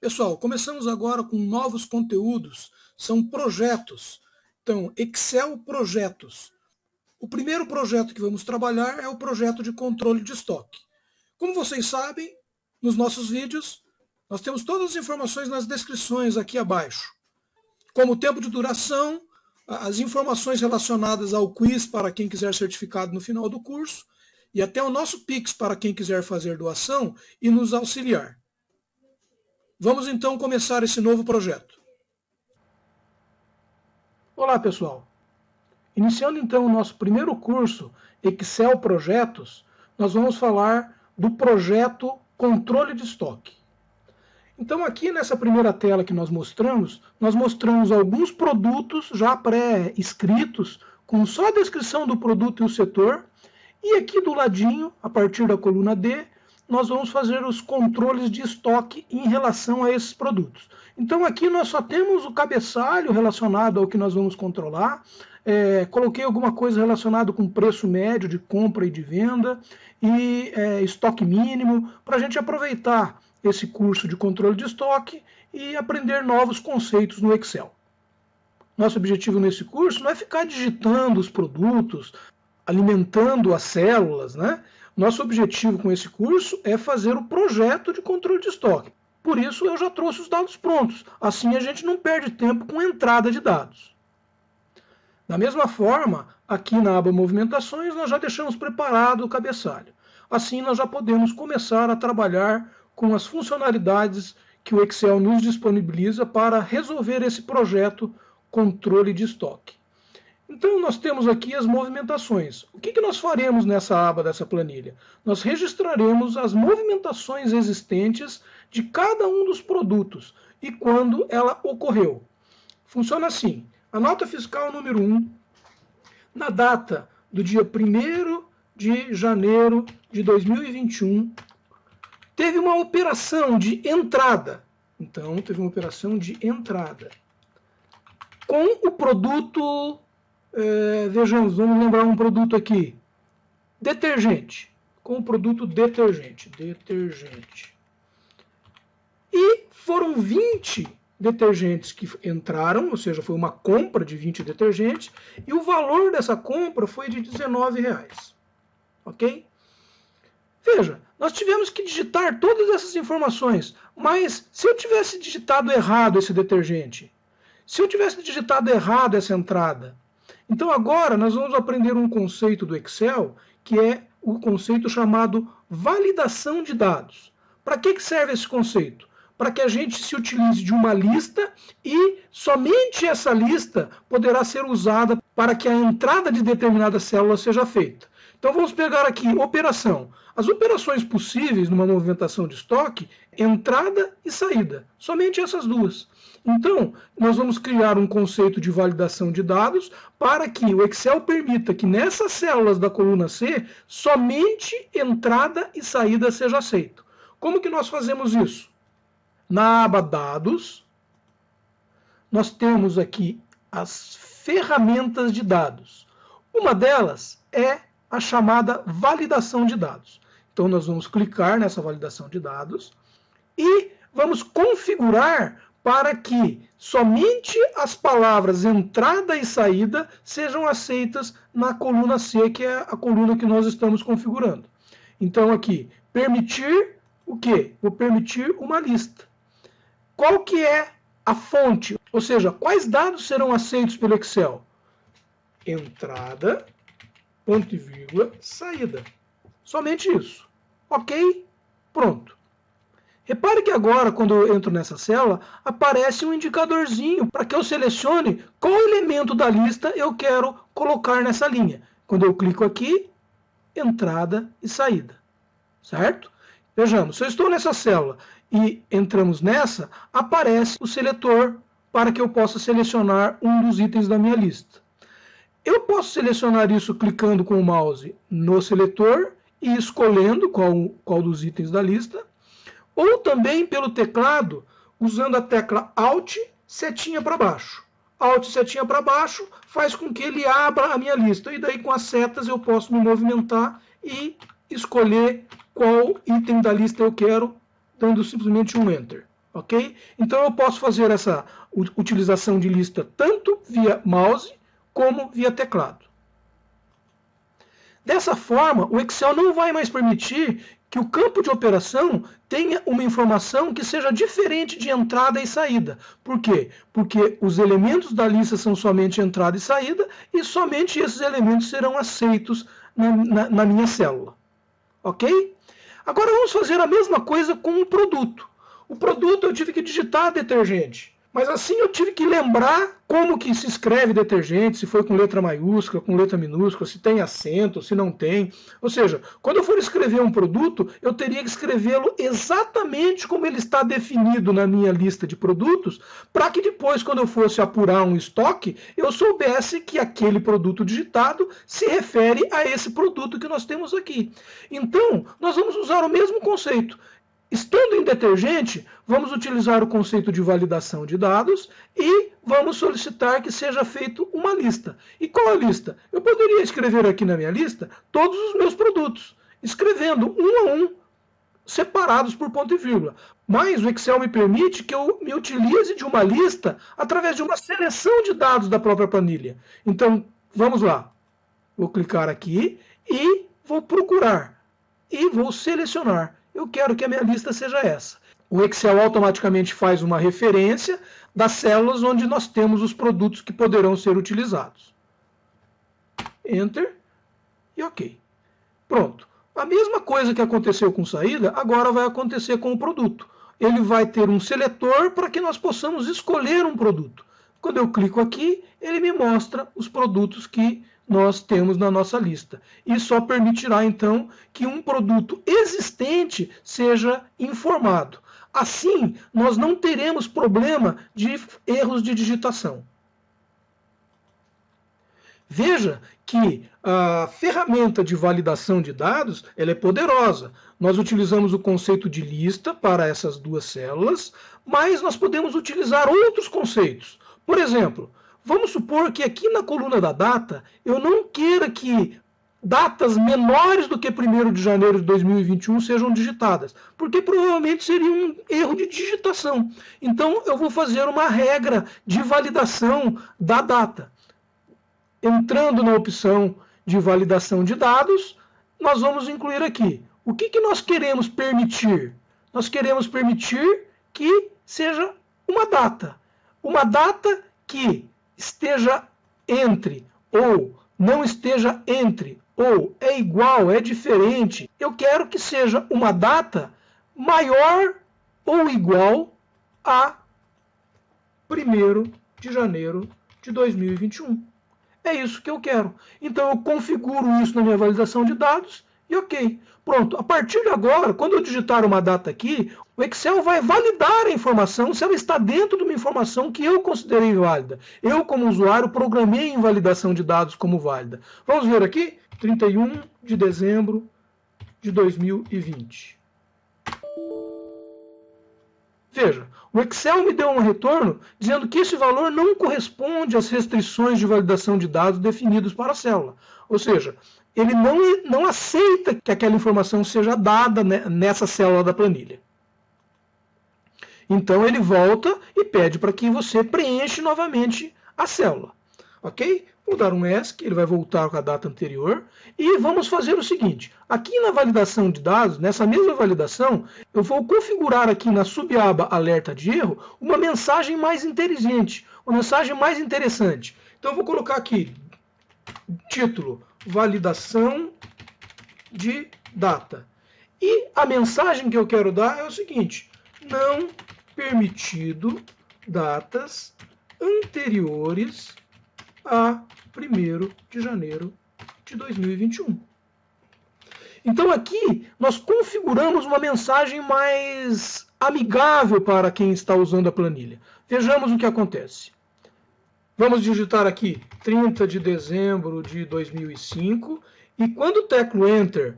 Pessoal, começamos agora com novos conteúdos, são projetos. Então, Excel Projetos. O primeiro projeto que vamos trabalhar é o projeto de controle de estoque. Como vocês sabem, nos nossos vídeos, nós temos todas as informações nas descrições aqui abaixo. Como o tempo de duração, as informações relacionadas ao quiz para quem quiser certificado no final do curso, e até o nosso Pix para quem quiser fazer doação e nos auxiliar. Vamos então começar esse novo projeto. Olá pessoal! Iniciando então o nosso primeiro curso, Excel Projetos, nós vamos falar do projeto Controle de Estoque. Então aqui nessa primeira tela que nós mostramos alguns produtos já pré-escritos, com só a descrição do produto e o setor, e aqui do ladinho, a partir da coluna D, nós vamos fazer os controles de estoque em relação a esses produtos. Então aqui nós só temos o cabeçalho relacionado ao que nós vamos controlar, coloquei alguma coisa relacionada com preço médio de compra e de venda, e estoque mínimo, para a gente aproveitar esse curso de controle de estoque e aprender novos conceitos no Excel. Nosso objetivo nesse curso não é ficar digitando os produtos, alimentando as células, né? Nosso objetivo com esse curso é fazer o projeto de controle de estoque. Por isso eu já trouxe os dados prontos. Assim a gente não perde tempo com entrada de dados. Da mesma forma, aqui na aba Movimentações, nós já deixamos preparado o cabeçalho. Assim nós já podemos começar a trabalhar com as funcionalidades que o Excel nos disponibiliza para resolver esse projeto controle de estoque. Então nós temos aqui as movimentações. O que nós faremos nessa aba dessa planilha? Nós registraremos as movimentações existentes de cada um dos produtos e quando ela ocorreu. Funciona assim. A nota fiscal número 1, na data do dia 1º de janeiro de 2021, teve uma operação de entrada. Então, teve uma operação de entrada com o produto... vejamos, vamos lembrar um produto aqui. Detergente. Com o produto detergente. E foram 20 detergentes que entraram, ou seja, foi uma compra de 20 detergentes, e o valor dessa compra foi de R$19. Ok? Veja, nós tivemos que digitar todas essas informações, mas se eu tivesse digitado errado esse detergente, se eu tivesse digitado errado essa entrada, então agora nós vamos aprender um conceito do Excel, que é o conceito chamado validação de dados. Para que serve esse conceito? Para que a gente se utilize de uma lista e somente essa lista poderá ser usada para que a entrada de determinada célula seja feita. Então vamos pegar aqui operação. As operações possíveis numa movimentação de estoque, entrada e saída. Somente essas duas. Então, nós vamos criar um conceito de validação de dados para que o Excel permita que nessas células da coluna C, somente entrada e saída seja aceito. Como que nós fazemos isso? Na aba Dados, nós temos aqui as ferramentas de dados. Uma delas é a chamada validação de dados. Então, nós vamos clicar nessa validação de dados e vamos configurar para que somente as palavras entrada e saída sejam aceitas na coluna C, que é a coluna que nós estamos configurando. Então, aqui, permitir o quê? Vou permitir uma lista. Qual que é a fonte? Ou seja, quais dados serão aceitos pelo Excel? Entrada, ponto e vírgula, saída. Somente isso. Ok? Pronto. Repare que agora, quando eu entro nessa célula, aparece um indicadorzinho para que eu selecione qual elemento da lista eu quero colocar nessa linha. Quando eu clico aqui, entrada e saída. Certo? Vejamos, se eu estou nessa célula e entramos nessa, aparece o seletor para que eu possa selecionar um dos itens da minha lista. Eu posso selecionar isso clicando com o mouse no seletor e escolhendo qual dos itens da lista, ou também pelo teclado, usando a tecla Alt, setinha para baixo. Alt, setinha para baixo, faz com que ele abra a minha lista. E daí com as setas eu posso me movimentar e escolher qual item da lista eu quero, dando simplesmente um Enter. ok? Então eu posso fazer essa utilização de lista tanto via mouse como via teclado. Dessa forma, o Excel não vai mais permitir que o campo de operação tenha uma informação que seja diferente de entrada e saída. Por quê? Porque os elementos da lista são somente entrada e saída, e somente esses elementos serão aceitos na minha célula. Ok? Agora vamos fazer a mesma coisa com o produto. O produto eu tive que digitar detergente. Mas assim eu tive que lembrar como que se escreve detergente, se foi com letra maiúscula, com letra minúscula, se tem acento, se não tem. Ou seja, quando eu for escrever um produto, eu teria que escrevê-lo exatamente como ele está definido na minha lista de produtos, para que depois, quando eu fosse apurar um estoque, eu soubesse que aquele produto digitado se refere a esse produto que nós temos aqui. Então, nós vamos usar o mesmo conceito. Estando em detergente, vamos utilizar o conceito de validação de dados e vamos solicitar que seja feita uma lista. E qual a lista? Eu poderia escrever aqui na minha lista todos os meus produtos, escrevendo um a um, separados por ponto e vírgula. Mas o Excel me permite que eu me utilize de uma lista através de uma seleção de dados da própria planilha. Então, vamos lá. Vou clicar aqui e vou procurar. E vou selecionar. Eu quero que a minha lista seja essa. O Excel automaticamente faz uma referência das células onde nós temos os produtos que poderão ser utilizados. Enter e OK. Pronto. A mesma coisa que aconteceu com saída, agora vai acontecer com o produto. Ele vai ter um seletor para que nós possamos escolher um produto. Quando eu clico aqui, ele me mostra os produtos que nós temos na nossa lista. E só permitirá, então, que um produto existente seja informado. Assim, nós não teremos problema de erros de digitação. Veja que a ferramenta de validação de dados ela é poderosa. Nós utilizamos o conceito de lista para essas duas células, mas nós podemos utilizar outros conceitos. Por exemplo, vamos supor que aqui na coluna da data eu não queira que datas menores do que 1º de janeiro de 2021 sejam digitadas, porque provavelmente seria um erro de digitação. Então eu vou fazer uma regra de validação da data. Entrando na opção de validação de dados, nós vamos incluir aqui. O que nós queremos permitir? Nós queremos permitir que seja uma data. Uma data que esteja entre, ou não esteja entre, ou é igual, é diferente. Eu quero que seja uma data maior ou igual a 1º de janeiro de 2021. É isso que eu quero. Então eu configuro isso na minha validação de dados e OK. Pronto, a partir de agora, quando eu digitar uma data aqui, o Excel vai validar a informação se ela está dentro de uma informação que eu considerei válida. Eu, como usuário, programei em validação de dados como válida. Vamos ver aqui? 31 de dezembro de 2020. Veja, o Excel me deu um retorno dizendo que esse valor não corresponde às restrições de validação de dados definidos para a célula. Ou seja, ele não aceita que aquela informação seja dada nessa célula da planilha. Então ele volta e pede para que você preencha novamente a célula. Ok? Vou dar um ESC, ele vai voltar com a data anterior. E vamos fazer o seguinte, aqui na validação de dados, nessa mesma validação, eu vou configurar aqui na subaba alerta de erro uma mensagem mais inteligente, uma mensagem mais interessante. Então eu vou colocar aqui, título, validação de data. E a mensagem que eu quero dar é o seguinte, não permitido datas anteriores a 1º de janeiro de 2021. Então aqui nós configuramos uma mensagem mais amigável para quem está usando a planilha. Vejamos o que acontece. Vamos digitar aqui 30 de dezembro de 2005 e quando teclo Enter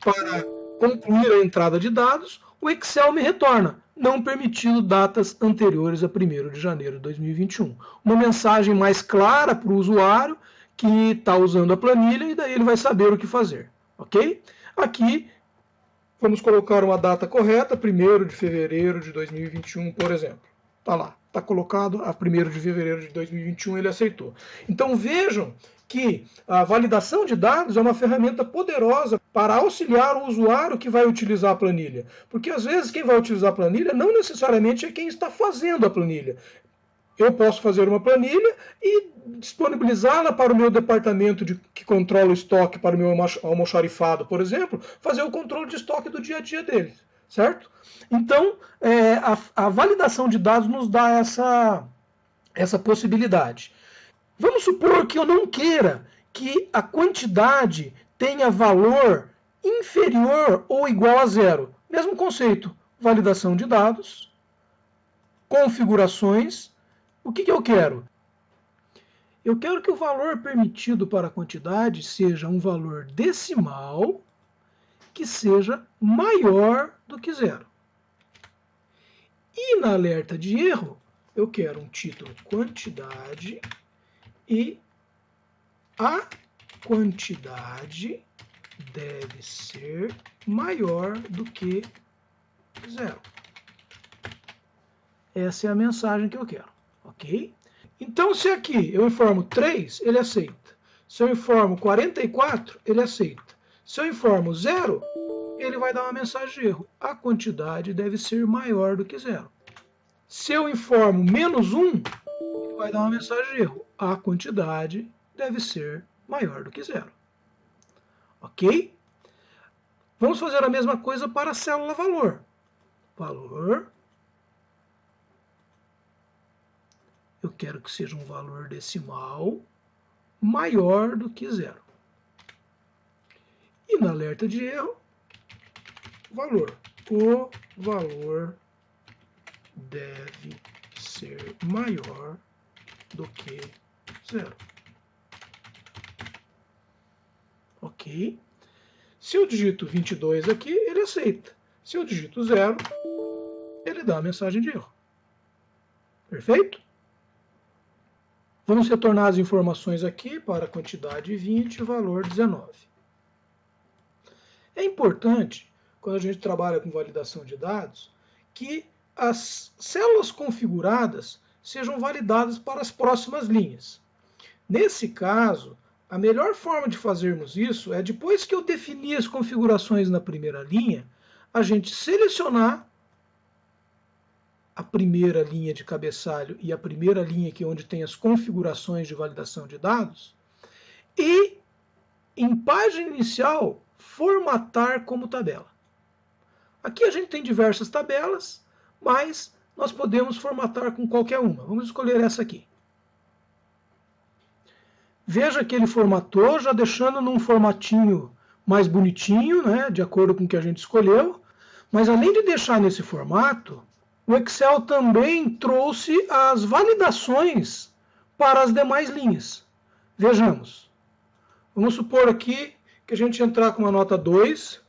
para concluir a entrada de dados, o Excel me retorna não permitido datas anteriores a 1º de janeiro de 2021. Uma mensagem mais clara para o usuário que está usando a planilha e daí ele vai saber o que fazer. Ok? Aqui Vamos colocar uma data correta, 1º de fevereiro de 2021, por exemplo. Está lá, está colocado a 1º de fevereiro de 2021, ele aceitou. Então vejam que a validação de dados é uma ferramenta poderosa para auxiliar o usuário que vai utilizar a planilha. Porque às vezes quem vai utilizar a planilha não necessariamente é quem está fazendo a planilha. Eu posso fazer uma planilha e disponibilizá-la para o meu departamento que controla o estoque, para o meu almoxarifado, por exemplo, fazer o controle de estoque do dia a dia dele, certo? Então, a validação de dados nos dá essa possibilidade. Vamos supor que eu não queira que a quantidade tenha valor inferior ou igual a zero. Mesmo conceito, validação de dados, configurações. O que eu quero? Eu quero que o valor permitido para a quantidade seja um valor decimal que seja maior do que zero. E na alerta de erro, eu quero um título quantidade e a quantidade deve ser maior do que zero. Essa é a mensagem que eu quero, ok? Então, se aqui eu informo 3, ele aceita. Se eu informo 44, ele aceita. Se eu informo 0, ele vai dar uma mensagem de erro. A quantidade deve ser maior do que 0. Se eu informo menos 1, ele vai dar uma mensagem de erro. A quantidade deve ser maior do que 0. Ok? Vamos fazer a mesma coisa para a célula valor. Valor. Eu quero que seja um valor decimal maior do que 0. E na alerta de erro, valor. O valor deve ser maior do que 0. Ok? Se eu digito 22 aqui, ele aceita. Se eu digito 0, ele dá a mensagem de erro. Perfeito? Vamos retornar as informações aqui para a quantidade 20 e valor 19. É importante, quando a gente trabalha com validação de dados, que as células configuradas sejam validadas para as próximas linhas. Nesse caso, a melhor forma de fazermos isso é, depois que eu definir as configurações na primeira linha, a gente selecionar a primeira linha de cabeçalho e a primeira linha aqui onde tem as configurações de validação de dados, e em página inicial formatar como tabela. Aqui a gente tem diversas tabelas, mas nós podemos formatar com qualquer uma. Vamos escolher essa aqui. Veja que ele formatou, já deixando num formatinho mais bonitinho, né, de acordo com o que a gente escolheu. Mas além de deixar nesse formato, o Excel também trouxe as validações para as demais linhas. Vejamos. Vamos supor aqui que a gente entrar com uma nota 2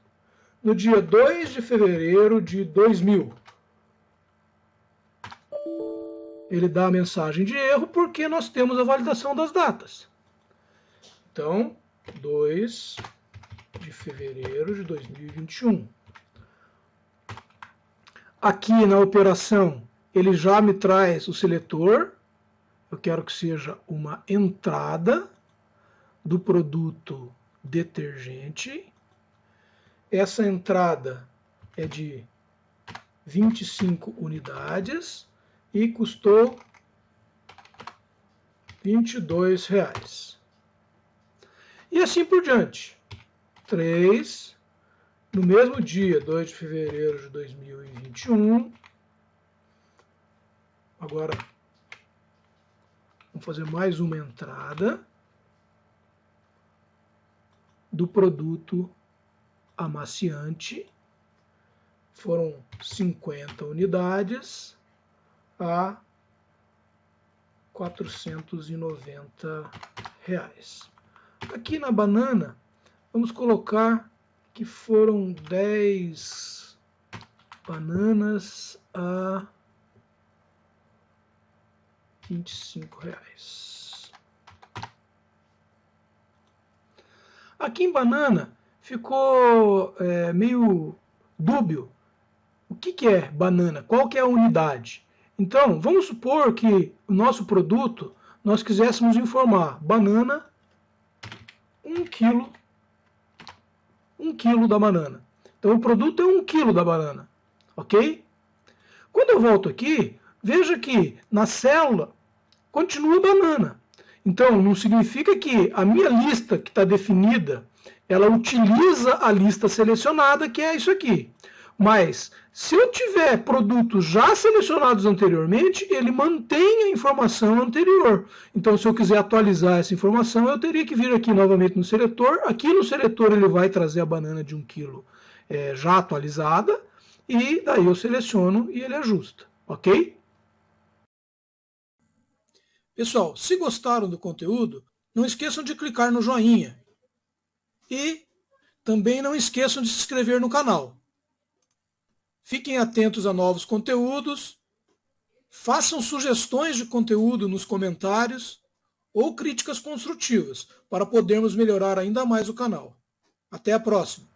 no dia 2 de fevereiro de 2000. Ele dá a mensagem de erro porque nós temos a validação das datas. Então, 2 de fevereiro de 2021. Aqui na operação, ele já me traz o seletor. Eu quero que seja uma entrada do produto detergente. Essa entrada é de 25 unidades e custou R$22. E assim por diante. 3, no mesmo dia, 2 de fevereiro de 2021. Agora, vamos fazer mais uma entrada do produto amaciante. Foram 50 unidades a R$490. Aqui na banana, vamos colocar que foram 10 bananas a R$25. Aqui em banana ficou meio dúbio. O que é banana? Qual que é a unidade? Então, vamos supor que o nosso produto, nós quiséssemos informar banana, 1 quilo, 1 quilo da banana. Então, o produto é 1 quilo da banana, ok? Quando eu volto aqui, veja que na célula continua banana. Então, não significa que a minha lista que está definida, ela utiliza a lista selecionada, que é isso aqui. Mas, se eu tiver produtos já selecionados anteriormente, ele mantém a informação anterior. Então, se eu quiser atualizar essa informação, eu teria que vir aqui novamente no seletor. Aqui no seletor ele vai trazer a banana de 1 kg já atualizada, e daí eu seleciono e ele ajusta, ok? Pessoal, se gostaram do conteúdo, não esqueçam de clicar no joinha. E também não esqueçam de se inscrever no canal. Fiquem atentos a novos conteúdos, façam sugestões de conteúdo nos comentários ou críticas construtivas para podermos melhorar ainda mais o canal. Até a próxima!